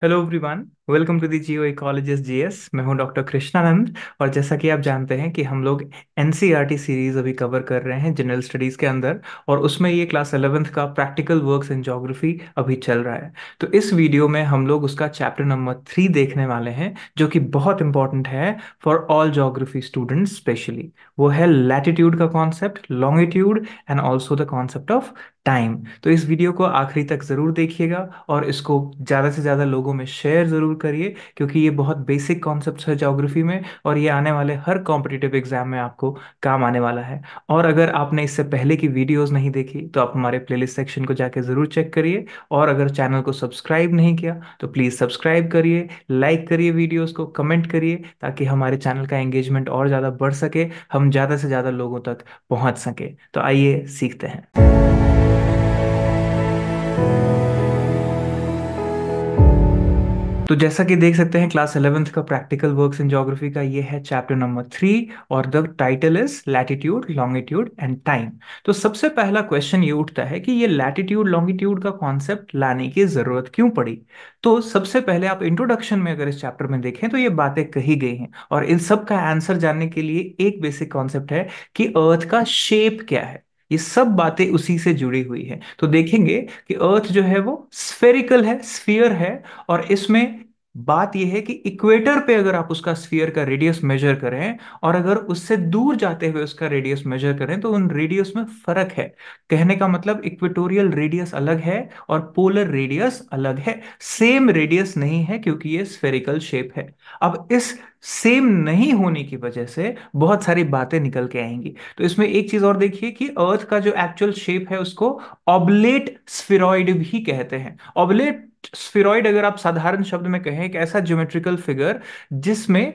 Hello everyone. Welcome to the geo ecologist GS. मैं हूं doctor Krishnanand. और जैसा कि आप जानते हैं कि हम लोग एनसीईआरटी सीरीज अभी कवर कर रहे हैं जनरल स्टडीज़ के अंदर, और उसमें ये क्लास 11th का प्रैक्टिकल वर्क्स इन ज्योग्राफी अभी चल रहा है। तो इस वीडियो में हम लोग उसका चैप्टर नंबर 3 देखने वाले हैं, जो कि बहुत इंपॉर्टेंट है for all geography students specially. वो है लैटिट्यूड का concept, longitude and also the concept of time. तो इस वीडियो को आखिरी तक ज़रूर देखिएगा और इसको ज़्यादा से ज़्यादा लोगों में शेयर ज़रूर करिए, क्योंकि ये बहुत बेसिक कॉन्सेप्ट्स है ज्योग्राफी में, और ये आने वाले हर कॉम्पिटिटिव एग्जाम में आपको काम आने वाला है। और अगर आपने इससे पहले की वीडियोस नहीं देखी तो आप हमारे प्लेलिस्ट सेक्शन को जाके ज़रूर चेक करिए। और अगर चैनल को सब्सक्राइब नहीं किया तो प्लीज़ सब्सक्राइब करिए, लाइक करिए वीडियोस को, कमेंट करिए, ताकि हमारे चैनल का एंगेजमेंट और ज़्यादा बढ़ सके, हम ज़्यादा से ज़्यादा लोगों तक पहुंच सके। तो आइए सीखते हैं। तो जैसा कि देख सकते हैं, क्लास 11th का प्रैक्टिकल वर्क्स इन ज्योग्राफी का ये है चैप्टर नंबर 3, और the title is latitude, longitude and time. तो सबसे पहला क्वेश्चन ये उठता है कि ये लैटिट्यूड लॉन्गिट्यूड का कॉन्सेप्ट लाने की जरूरत क्यों पड़ी। तो सबसे पहले आप इंट्रोडक्शन में अगर इस चैप्टर में देखें तो ये बातें कही गई हैं, और इन सब का आंसर जानने के लिए एक बेसिक कॉन्सेप्ट है कि अर्थ का शेप क्या है। ये सब बातें उसी से जुड़ी हुई है। तो देखेंगे कि अर्थ जो है वो स्फेरिकल है, स्फीयर है। और इसमें बात यह है कि इक्वेटर पे अगर आप उसका स्फीयर का रेडियस मेजर करें, और अगर उससे दूर जाते हुए उसका रेडियस मेजर करें, तो उन रेडियस में फर्क है। कहने का मतलब इक्वेटोरियल रेडियस अलग है और पोलर रेडियस अलग है। सेम रेडियस नहीं है, क्योंकि ये स्फेरिकल शेप है। अब इस सेम नहीं होने की वजह से बहुत सारी बातें निकल के आएंगी। तो इसमें एक चीज और देखिए कि अर्थ का जो एक्चुअल शेप है उसको ऑब्लेट स्फीरॉइड भी कहते हैं। ऑब्लेट स्फीरॉइड, अगर आप साधारण शब्द में कहें, एक ऐसा ज्योमेट्रिकल फिगर जिसमें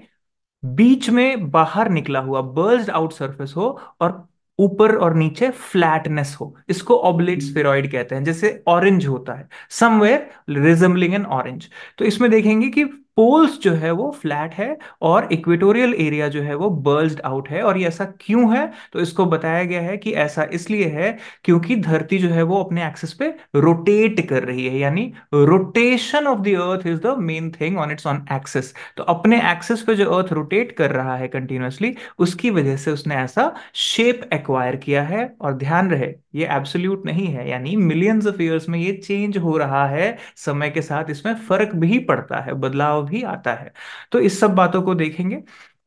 बीच में बाहर निकला हुआ बर्ज्ड आउट सरफेस हो, और ऊपर और नीचे फ्लैटनेस हो, इसको ऑब्लेट स्फेरॉइड कहते हैं। जैसे ऑरेंज होता है, समवेयर रिजेंबलिंग एन ऑरेंज। तो इसमें देखेंगे कि पोल्स जो है वो फ्लैट है, और इक्वेटोरियल एरिया जो है वो बर्ज्ड आउट है। और ये ऐसा क्यों है? तो इसको बताया गया है कि ऐसा इसलिए है क्योंकि धरती जो है वो अपने एक्सिस पे रोटेट कर रही है, यानी rotation of the earth is the main thing on it's on axis. तो अपने एक्सिस पे जो अर्थ रोटेट कर रहा है कंटिन्यूअसली, उसकी वजह से उसने ऐसा शेप एक्वायर किया है। और ध्यान रहे, ये एब्सोल्यूट नहीं है, यानी मिलियंस ऑफ ईयर्स में ये चेंज हो रहा है। समय के साथ इसमें फर्क भी पड़ता है, बदलाव भी आता है। तो इस सब बातों को देखेंगे।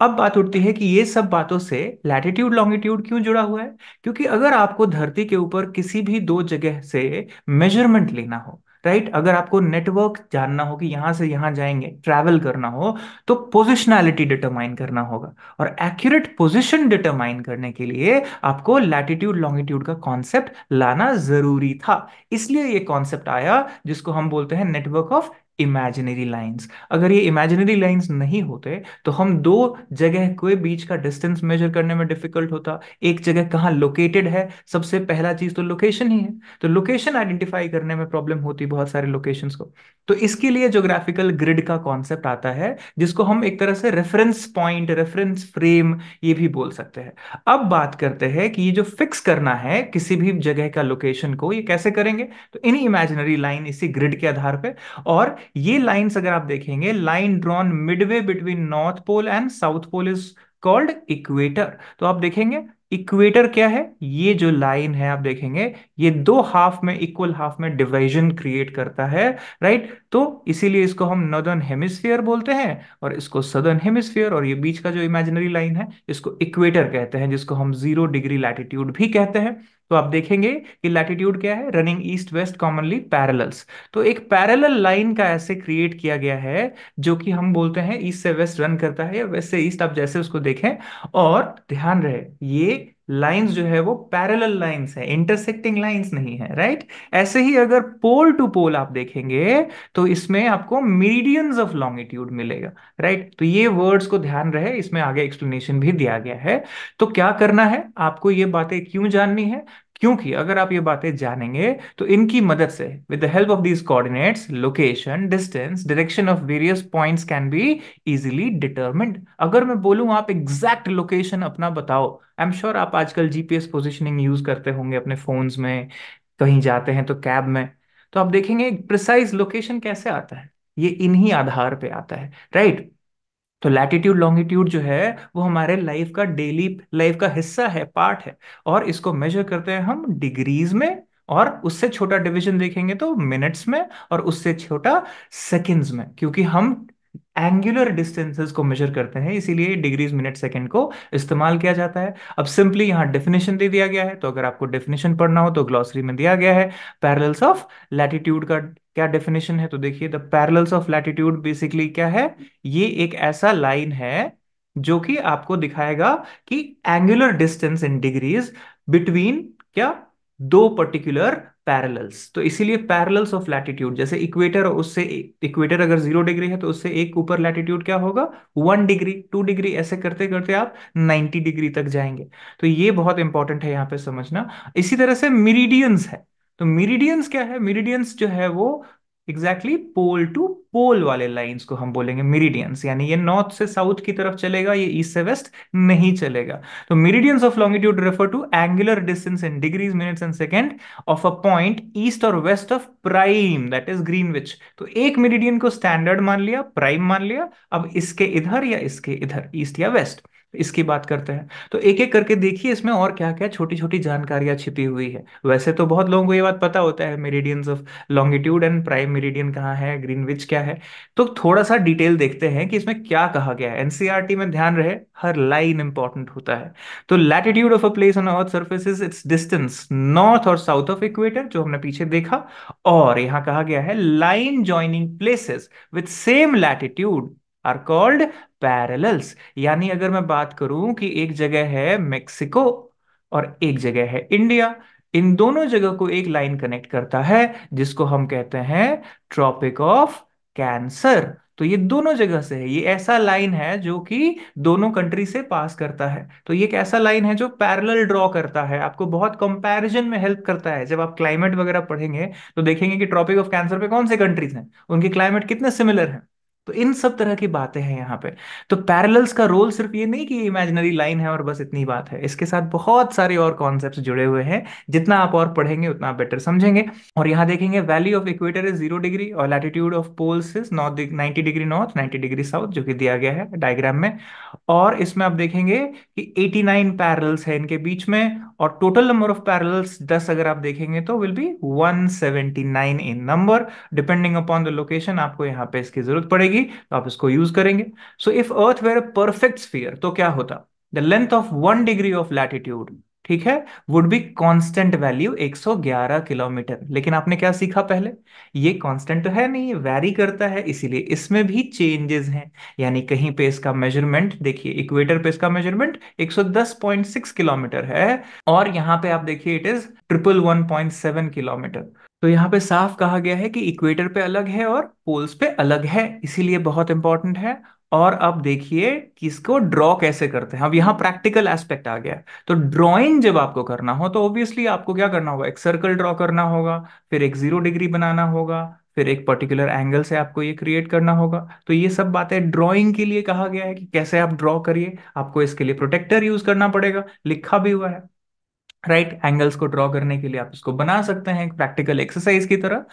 अब बात उठती है कि ये सब बातों से लैटिट्यूड लॉन्गिट्यूड क्यों जुड़ा हुआ है। क्योंकि अगर आपको धरती के ऊपर किसी भी दो जगह से मेजरमेंट लेना हो, राइट, अगर आपको नेटवर्क जानना हो कि यहां से यहां जाएंगे, ट्रैवल करना हो, तो पोजिशनैलिटी डिटरमाइन करना होगा। और एक्यूरेट पोजीशन डिटरमाइन करने के लिए आपको लैटिट्यूड लॉन्गिट्यूड का कॉन्सेप्ट लाना जरूरी था। इसलिए ये कॉन्सेप्ट आया जिसको हम बोलते हैं नेटवर्क ऑफ इमेजिनरी लाइंस। अगर ये इमेजिनरी लाइंस नहीं होते तो हम दो जगह के बीच का डिस्टेंस मेजर करने में डिफिकल्ट होता। एक जगह कहाँ लोकेटेड है, सबसे पहला चीज तो लोकेशन ही है, तो लोकेशन आइडेंटिफाई करने में प्रॉब्लम होती बहुत सारे लोकेशंस को। तो इसके लिए ज्योग्राफिकल ग्रिड का कॉन्सेप्ट आता है, जिसको हम एक तरह से रेफरेंस पॉइंट, रेफरेंस फ्रेम ये भी बोल सकते हैं। अब बात करते हैं कि ये जो फिक्स करना है किसी भी जगह का लोकेशन को, ये कैसे करेंगे। तो इन्हीं इमेजिनरी लाइन, इसी ग्रिड के आधार पे। और ये लाइंस अगर आप देखेंगे, line drawn midway between north pole and south pole is called equator. तो आप देखेंगे इक्वेटर क्या है, ये जो लाइन है आप देखेंगे, ये दो हाफ में, इक्वल हाफ में डिवीजन क्रिएट करता है, राइट। तो इसीलिए इसको हम नॉर्दर्न हेमिस्फीयर बोलते हैं, और इसको सदर्न हेमिस्फीयर। और ये बीच का जो इमेजिनरी लाइन है इसको इक्वेटर कहते हैं, जिसको हम 0 डिग्री लैटिट्यूड भी कहते हैं। तो आप देखेंगे कि लैटिट्यूड क्या है, running east west commonly parallels. तो एक पैरेलल लाइन का ऐसे क्रिएट किया गया है, जो कि हम बोलते हैं ईस्ट से वेस्ट रन करता है, या वेस्ट से ईस्ट, आप जैसे उसको देखें। और ध्यान रहे, ये लाइंस जो है वो पैरेलल लाइंस है, इंटरसेक्टिंग लाइंस नहीं है, राइट। ऐसे ही अगर पोल टू पोल आप देखेंगे तो इसमें आपको मीडियंस ऑफ लॉन्गिट्यूड मिलेगा, राइट। तो ये वर्ड्स को ध्यान रहे, इसमें आगे एक्सप्लेनेशन भी दिया गया है। तो क्या करना है आपको, ये बातें क्यों जाननी है? क्योंकि अगर आप ये बातें जानेंगे तो इनकी मदद से, with the help of these coordinates, location, distance, direction of various points can be easily determined. अगर मैं बोलूं आप एग्जैक्ट लोकेशन अपना बताओ, आई एम श्योर आप आजकल जीपीएस पोजिशनिंग यूज करते होंगे अपने फोन्स में, कहीं जाते हैं तो कैब में, तो आप देखेंगे प्रिसाइज लोकेशन कैसे आता है। ये इन्हीं आधार पे आता है, राइट। तो लैटिट्यूड लॉन्गिट्यूड जो है वो हमारे लाइफ का डेली लाइफ का हिस्सा है, पार्ट है। और इसको मेजर करते हैं हम डिग्रीज में, और उससे छोटा डिवीजन देखेंगे तो मिनट्स में, और उससे छोटा सेकंड्स में, क्योंकि हम एंगुलर डिस्टेंसेस को मेजर करते हैं, इसीलिए डिग्रीज मिनट सेकंड को इस्तेमाल किया जाता है। अब सिंपली यहाँ डेफिनेशन दे दिया गया है, तो अगर आपको डेफिनेशन पढ़ना हो तो ग्लॉसरी में दिया गया है। पैरेलल्स ऑफ लैटिट्यूड का क्या डेफिनेशन है, तो देखिए the parallels of latitude basically क्या है, ये एक ऐसा लाइन है जो कि आपको दिखाएगा कि angular distance in degrees between क्या, दो पर्टिकुलर पैरेलल्स। तो इसीलिए पैरेलल्स ऑफ लैटिट्यूड, जैसे इक्वेटर, और उससे इक्वेटर अगर 0 डिग्री है तो उससे एक ऊपर लैटिट्यूड क्या होगा, 1 डिग्री, 2 डिग्री, ऐसे करते करते आप 90 डिग्री तक जाएंगे। तो ये बहुत इंपॉर्टेंट है यहाँ पे समझना। इसी तरह से मिरीडियंस है। तो मिरीडियंस क्या है, मिरीडियंस जो है वो एग्जैक्टली पोल टू पोल वाले लाइंस को हम बोलेंगे मिरीडियंस, यानी ये नॉर्थ से साउथ की तरफ चलेगा, ये ईस्ट से वेस्ट नहीं चलेगा। तो meridians of longitude refer to angular distance in degrees minutes and second of a point east और west of prime, that is Greenwich. तो एक मेरिडियन को स्टैंडर्ड मान लिया, प्राइम मान लिया, अब इसके इधर या इसके इधर, ईस्ट या वेस्ट, इसकी बात करते हैं। तो एक एक करके देखिए इसमें और क्या क्या छोटी छोटी जानकारियां छिपी हुई है। वैसे तो बहुत लोगों को ये बात पता होता है, meridians of longitude and prime meridian कहाँ है, ग्रीनविच क्या है। तो थोड़ा सा डिटेल देखते हैं कि इसमें क्या कहा गया है। एनसीईआरटी में ध्यान रहे, हर लाइन इंपॉर्टेंट होता है। तो latitude of a place on earth surface is its distance north और साउथ ऑफ इक्वेटर, जो हमने पीछे देखा। और यहां कहा गया है line joining places with same latitude are called parallels. यानी अगर मैं बात करूं कि एक जगह है मेक्सिको और एक जगह है इंडिया, इन दोनों जगह को एक लाइन कनेक्ट करता है, जिसको हम कहते हैं ट्रॉपिक ऑफ कैंसर। तो ये दोनों जगह से है, ये ऐसा लाइन है जो कि दोनों कंट्री से पास करता है। तो ये एक ऐसा लाइन है जो पैरेलल ड्रॉ करता है, आपको बहुत कंपैरिजन में हेल्प करता है। जब आप क्लाइमेट वगैरह पढ़ेंगे तो देखेंगे कि ट्रॉपिक ऑफ कैंसर पे कौन से कंट्रीज हैं, उनके क्लाइमेट कितने सिमिलर हैं। तो इन सब तरह की बातें हैं यहाँ पे। तो पैरेलल्स का रोल सिर्फ ये नहीं कि ये इमेजिनरी लाइन है और बस इतनी बात है, इसके साथ बहुत सारे और कॉन्सेप्ट्स जुड़े हुए हैं। जितना आप और पढ़ेंगे उतना आप बेटर समझेंगे। और यहाँ देखेंगे value of equator is 0 degree और latitude of poles is north 90 degree north, 90 degree south, जो कि दिया गया है डायग्राम में। और इसमें आप देखेंगे कि 89 पैरेलल्स है इनके बीच में, और टोटल नंबर ऑफ पैरेलल्स 10 अगर आप देखेंगे तो will be 179 in number. Depending upon the location आपको यहाँ पे इसकी जरूरत पड़ेगी, तो आप इसको यूज करेंगे। So if earth were a perfect sphere तो क्या होता, the length of 1 degree of latitude, ठीक है, would be constant value 111 kilometre. लेकिन आपने क्या सीखा पहले, ये कांस्टेंट तो है नहीं, ये वैरी करता है, इसीलिए इसमें भी चेंजेस हैं। यानी कहीं पे इसका मेजरमेंट देखिए, इक्वेटर पे इसका मेजरमेंट 110.6 किलोमीटर है, और यहाँ पे आप देखिए इट इज 111.7 किलोमीटर। तो यहाँ पे साफ कहा गया है कि इक्वेटर पे अलग है और पोल्स पे अलग है, इसीलिए बहुत इंपॉर्टेंट है। और अब देखिए कि इसको ड्रॉ कैसे करते हैं। अब यहाँ प्रैक्टिकल एस्पेक्ट आ गया। तो ड्राइंग जब आपको करना हो तो ऑब्वियसली आपको क्या करना होगा, एक सर्कल ड्रॉ करना होगा, फिर एक 0 डिग्री बनाना होगा, फिर एक पर्टिकुलर एंगल से आपको ये क्रिएट करना होगा। तो ये सब बातें ड्राइंग के लिए कहा गया है कि कैसे आप ड्रॉ करिए। आपको इसके लिए प्रोटेक्टर यूज करना पड़ेगा, लिखा भी हुआ है, राइट। एंगल्स को ड्रॉ करने के लिए आप इसको बना सकते हैं एक प्रैक्टिकल एक्सरसाइज की तरह।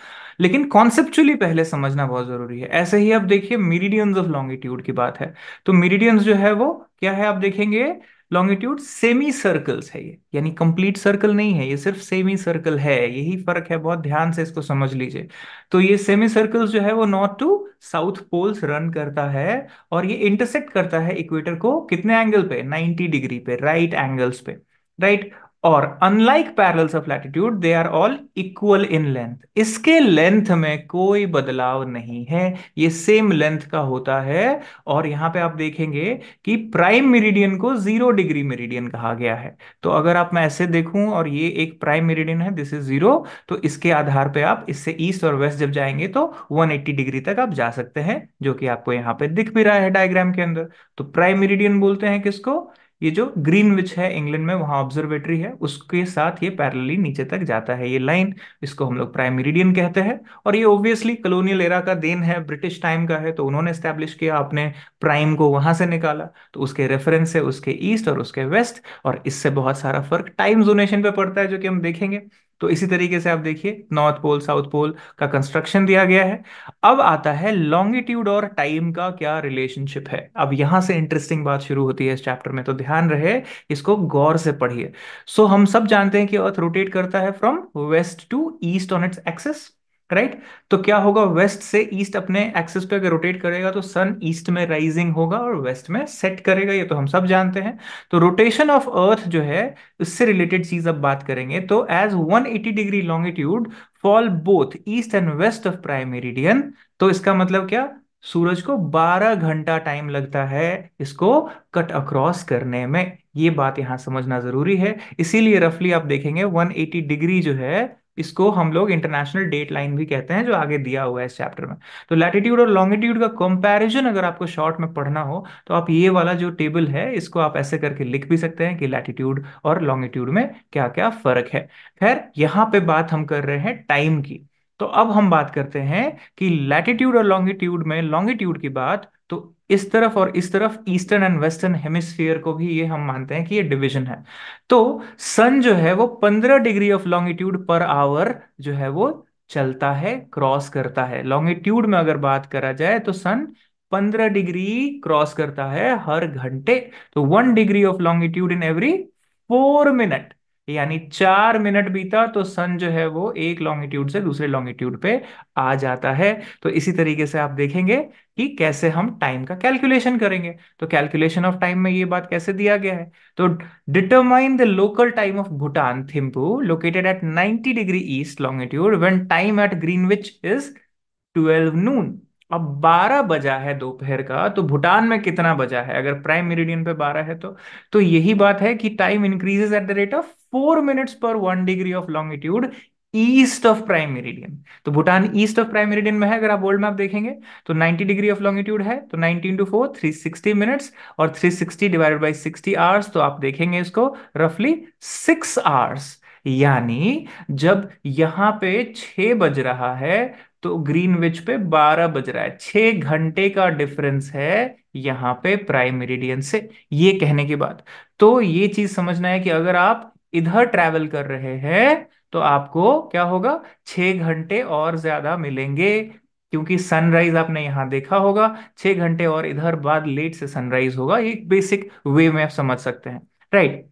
लेकिन कॉन्सेप्चुअली पहले समझना बहुत जरूरी है। ऐसे ही अब देखिए मेरिडियंस ऑफ लॉन्गिट्यूड की बात है। तो मेरिडियंस जो है वो क्या है, आप देखेंगे लॉन्गिट्यूड सेमी सर्कल्स है ये, यानी कंप्लीट सर्कल नहीं है, ये सिर्फ सेमी सर्कल है, यही फर्क है, बहुत ध्यान से इसको समझ लीजिए। तो ये सेमी सर्कल्स जो है वो north to south poles run करता है, और ये इंटरसेक्ट करता है इक्वेटर को कितने एंगल पे, 90 डिग्री पे, राइट एंगल्स पे, राइट। और unlike parallels of latitude they are all equal in length, इसके लेंथ में कोई बदलाव नहीं है, ये सेम लेंथ का होता है। और यहां पे आप देखेंगे कि प्राइम मेरिडियन को 0 डिग्री मेरिडियन कहा गया है। तो अगर आप मैं ऐसे देखूं और ये एक प्राइम मेरिडियन है, दिस इज 0, तो इसके आधार पे आप इससे ईस्ट और वेस्ट जब जाएंगे तो 180 डिग्री तक आप जा सकते हैं, जो कि आपको यहाँ पे दिख भी रहा है डायग्राम के अंदर। तो प्राइम मेरिडियन बोलते हैं किसको, ये जो ग्रीनविच है इंग्लैंड में, वहां ऑब्जर्वेटरी है, उसके साथ ये पैरेलली नीचे तक जाता है ये लाइन, इसको हम लोग प्राइम मेरिडियन कहते हैं। और ये ऑब्वियसली कॉलोनियल एरा का देन है, ब्रिटिश टाइम का है, तो उन्होंने स्टैब्लिश किया, अपने प्राइम को वहां से निकाला, तो उसके रेफरेंस से उसके ईस्ट और उसके वेस्ट, और इससे बहुत सारा फर्क टाइम जोनेशन पे पड़ता है, जो कि हम देखेंगे। तो इसी तरीके से आप देखिए नॉर्थ पोल साउथ पोल का कंस्ट्रक्शन दिया गया है। अब आता है लॉन्गिट्यूड और टाइम का क्या रिलेशनशिप है। अब यहां से इंटरेस्टिंग बात शुरू होती है इस चैप्टर में, तो ध्यान रहे, इसको गौर से पढ़िए। सो हम सब जानते हैं कि अर्थ रोटेट करता है from west to east on its axis, right. तो क्या होगा, वेस्ट से ईस्ट अपने एक्सिस पे अगर रोटेट करेगा तो सन ईस्ट में राइजिंग होगा और वेस्ट में सेट करेगा, ये तो हम सब जानते हैं। तो रोटेशन ऑफ अर्थ जो है, इससे रिलेटेड चीज अब बात करेंगे। तो as 180 degree longitude fall both east and west of prime meridian. तो इसका मतलब क्या, सूरज को 12 घंटा टाइम लगता है इसको कट अक्रॉस करने में। ये बात यहां समझना जरूरी है। इसीलिए रफली आप देखेंगे 180 डिग्री जो है, इसको हम लोग इंटरनेशनल डेट लाइन भी कहते हैं, जो आगे दिया हुआ है इस चैप्टर में। तो लैटिट्यूड और लॉन्गिट्यूड का कंपैरिजन अगर आपको शॉर्ट में पढ़ना हो, तो आप ये वाला जो टेबल है इसको आप ऐसे करके लिख भी सकते हैं कि लैटिट्यूड और लॉन्गिट्यूड में क्या क्या फर्क है। खैर, यहाँ पे बात हम कर रहे हैं टाइम की। तो अब हम बात करते हैं कि लैटिट्यूड और लॉन्गिट्यूड में, लॉन्गिट्यूड की बात, तो इस तरफ और इस तरफ, ईस्टर्न एंड वेस्टर्न हेमिस्फीयर को भी ये हम मानते हैं कि ये डिवीजन है। तो सन जो है वो 15 degree of longitude per hour जो है वो चलता है, क्रॉस करता है। लॉन्गिट्यूड में अगर बात करा जाए तो सन 15 डिग्री क्रॉस करता है हर घंटे। तो 1 degree of longitude in every 4 minute, यानी 4 मिनट बीता तो सन जो है वो एक लॉन्गिट्यूड से दूसरे लॉन्गिट्यूड पे आ जाता है। तो इसी तरीके से आप देखेंगे कि कैसे हम टाइम का कैलकुलेशन करेंगे। तो कैलकुलेशन ऑफ टाइम में ये बात कैसे दिया गया है, तो determine the local time of Bhutan Thimphu located at 90 degree east longitude when time at Greenwich is 12 noon. अब 12 बजा है दोपहर का, तो भूटान में कितना बजा है अगर प्राइम मेरिडियन पे 12 है तो यही बात है कि time increases at the rate of 4 minutes per 1 degree of longitude east of prime meridian. तो Bhutan east of prime meridian में है, अगर आप वर्ल्ड मैप देखेंगे तो 90 डिग्री ऑफ लॉन्गिट्यूड है, तो 90 इंटू 4 360 मिनट्स, और 360 डिवाइडेड बाई 60 आवर्स, तो आप देखेंगे इसको रफली 6 आवर्स। यानी जब यहां पे 6 बज रहा है तो ग्रीनविच पे 12 बज रहा है, 6 घंटे का डिफरेंस है यहाँ पे प्राइम मेरिडियन से। ये कहने की बात, तो ये चीज समझना है कि अगर आप इधर ट्रैवल कर रहे हैं तो आपको क्या होगा, 6 घंटे और ज्यादा मिलेंगे, क्योंकि सनराइज आपने यहां देखा होगा, 6 घंटे और इधर बाद लेट से सनराइज होगा। ये बेसिक वे में आप समझ सकते हैं, राइट।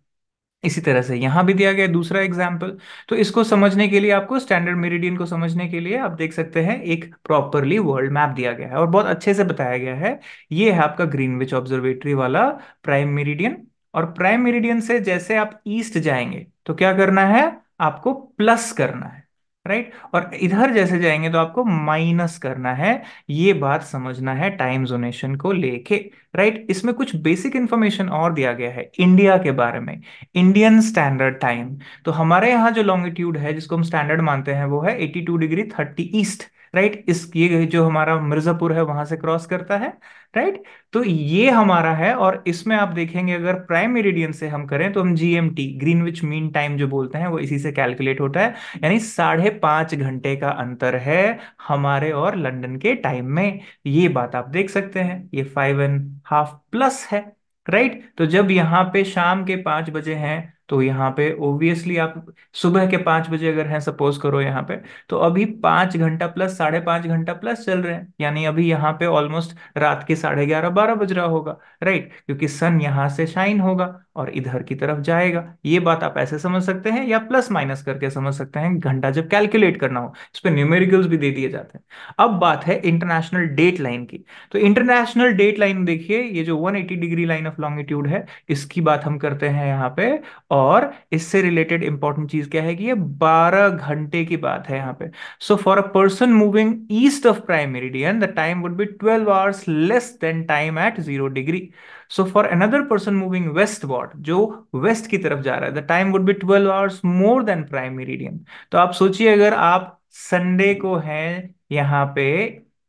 इसी तरह से यहां भी दिया गया है दूसरा एग्जाम्पल। तो इसको समझने के लिए, आपको स्टैंडर्ड मेरिडियन को समझने के लिए आप देख सकते हैं एक प्रॉपरली वर्ल्ड मैप दिया गया है और बहुत अच्छे से बताया गया है। ये है आपका ग्रीनविच ऑब्जर्वेटरी वाला प्राइम मेरिडियन। और प्राइम मेरिडियन से जैसे आप ईस्ट जाएंगे तो क्या करना है, आपको प्लस करना है, राइट। और इधर जैसे जाएंगे तो आपको माइनस करना है। ये बात समझना है टाइम जोनेशन को लेके, राइट। इसमें कुछ बेसिक इंफॉर्मेशन और दिया गया है इंडिया के बारे में। इंडियन स्टैंडर्ड टाइम, तो हमारे यहाँ जो लॉन्गिट्यूड है जिसको हम स्टैंडर्ड मानते हैं वो है 82 डिग्री 30 ईस्ट, राइट। इस ये जो हमारा मिर्जापुर है वहां से क्रॉस करता है, राइट। तो ये हमारा है, और इसमें आप देखेंगे अगर प्राइम मेरिडियन से हम करें तो हम जीएमटी, ग्रीनविच मीन टाइम जो बोलते हैं, वो इसी से कैलकुलेट होता है। यानी 5.5 घंटे का अंतर है हमारे और लंदन के टाइम में। ये बात आप देख सकते हैं, ये 5.5 प्लस है, राइट। तो जब यहाँ पे शाम के 5 बजे हैं तो यहाँ पे ओब्वियसली आप सुबह के 5 बजे अगर हैं सपोज करो यहाँ पे, तो अभी 5 घंटा प्लस 5.5 घंटा प्लस चल रहे हैं, यानी अभी यहाँ पे ऑलमोस्ट रात के 11:30 12 बज रहा होगा, राइट। क्योंकि सन यहाँ से शाइन होगा और इधर की तरफ जाएगा। ये बात आप ऐसे समझ सकते हैं या प्लस माइनस करके समझ सकते हैं, घंटा जब कैलकुलेट करना हो। इस पे न्यूमेरिकल्स भी दे दिए जाते हैं। अब बात है इंटरनेशनल डेट लाइन की। तो इंटरनेशनल डेट लाइन देखिए, ये जो 180 डिग्री लाइन ऑफ लॉन्गिट्यूड है, इसकी बात हम करते हैं यहाँ पे। और इससे रिलेटेड इंपॉर्टेंट चीज क्या है कि ये 12 घंटे की बात है यहाँ पे। So for a person moving east of prime meridian the time would be 12 hours less than time at 0 degree. So for another person moving westward, जो वेस्ट की तरफ जा रहा है, the time would be 12 hours more than prime meridian. तो आप सोचिए अगर आप संडे को हैं यहाँ पे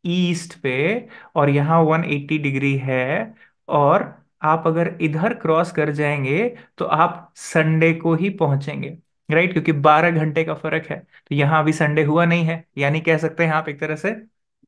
ईस्ट पे, और यहाँ 180 डिग्री है, और आप अगर इधर क्रॉस कर जाएंगे तो आप संडे को ही पहुंचेंगे, राइट। क्योंकि 12 घंटे का फर्क है, तो यहाँ अभी संडे हुआ नहीं है, यानी कह सकते हैं आप एक तरह से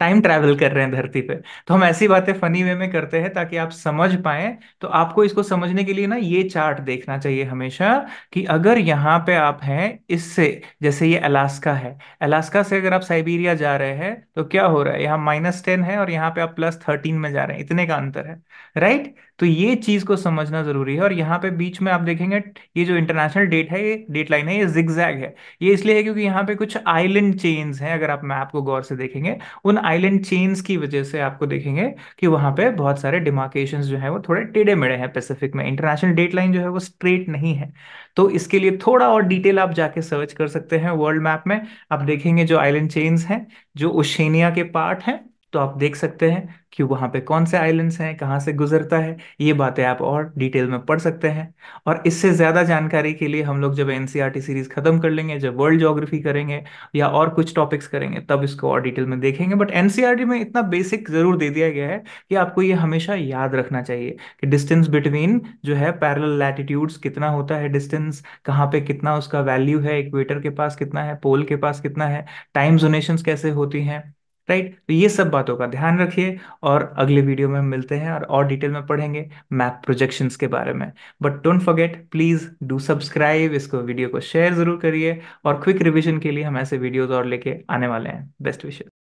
टाइम ट्रैवल कर रहे हैं धरती पे। तो हम ऐसी बातें फनी वे में करते हैं ताकि आप समझ पाएं। तो आपको इसको समझने के लिए ना ये चार्ट देखना चाहिए हमेशा, कि अगर यहाँ पे आप हैं इससे, जैसे ये अलास्का है, अलास्का से अगर आप साइबेरिया जा रहे हैं तो क्या हो रहा है, यहाँ -10 है और यहाँ पे आप +13 में जा रहे हैं, इतने का अंतर है, राइट। तो ये चीज को समझना जरूरी है। और यहाँ पे बीच में आप देखेंगे, ये जो इंटरनेशनल डेट है, ये डेट लाइन है, ये जिगजैग है। ये इसलिए है क्योंकि यहाँ पे कुछ आइलैंड चेन्स हैं, अगर आप मैप को गौर से देखेंगे, उन आइलैंड चेन्स की वजह से आपको देखेंगे कि वहां पे बहुत सारे डिमार्केशंस जो है वो थोड़े टेढ़े मेढ़े हैं पैसिफिक में। इंटरनेशनल डेट लाइन जो है वो स्ट्रेट नहीं है। तो इसके लिए थोड़ा और डिटेल आप जाके सर्च कर सकते हैं वर्ल्ड मैप में। आप देखेंगे जो आइलैंड चेन्स हैं, जो ओशनिया के पार्ट हैं, तो आप देख सकते हैं कि वहां पे कौन से आइलैंड्स हैं, कहाँ से गुजरता है। ये बातें आप और डिटेल में पढ़ सकते हैं। और इससे ज्यादा जानकारी के लिए हम लोग जब एनसीईआरटी सीरीज खत्म कर लेंगे, जब वर्ल्ड ज्योग्राफी करेंगे या और कुछ टॉपिक्स करेंगे, तब इसको और डिटेल में देखेंगे। बट एनसीईआरटी में इतना बेसिक जरूर दे दिया गया है कि आपको ये हमेशा याद रखना चाहिए कि डिस्टेंस बिटवीन जो है पैरेलल लैटिट्यूड्स कितना होता है, डिस्टेंस कहाँ पे कितना उसका वैल्यू है, इक्वेटर के पास कितना है, पोल के पास कितना है, टाइम जोनेशंस कैसे होती हैं, राइट। तो ये सब बातों का ध्यान रखिए। और अगले वीडियो में हम मिलते हैं और डिटेल में पढ़ेंगे मैप प्रोजेक्शंस के बारे में। But don't forget, please do subscribe, इसको वीडियो को शेयर जरूर करिए। और क्विक रिवीजन के लिए हम ऐसे वीडियोस और लेके आने वाले हैं। Best wishes.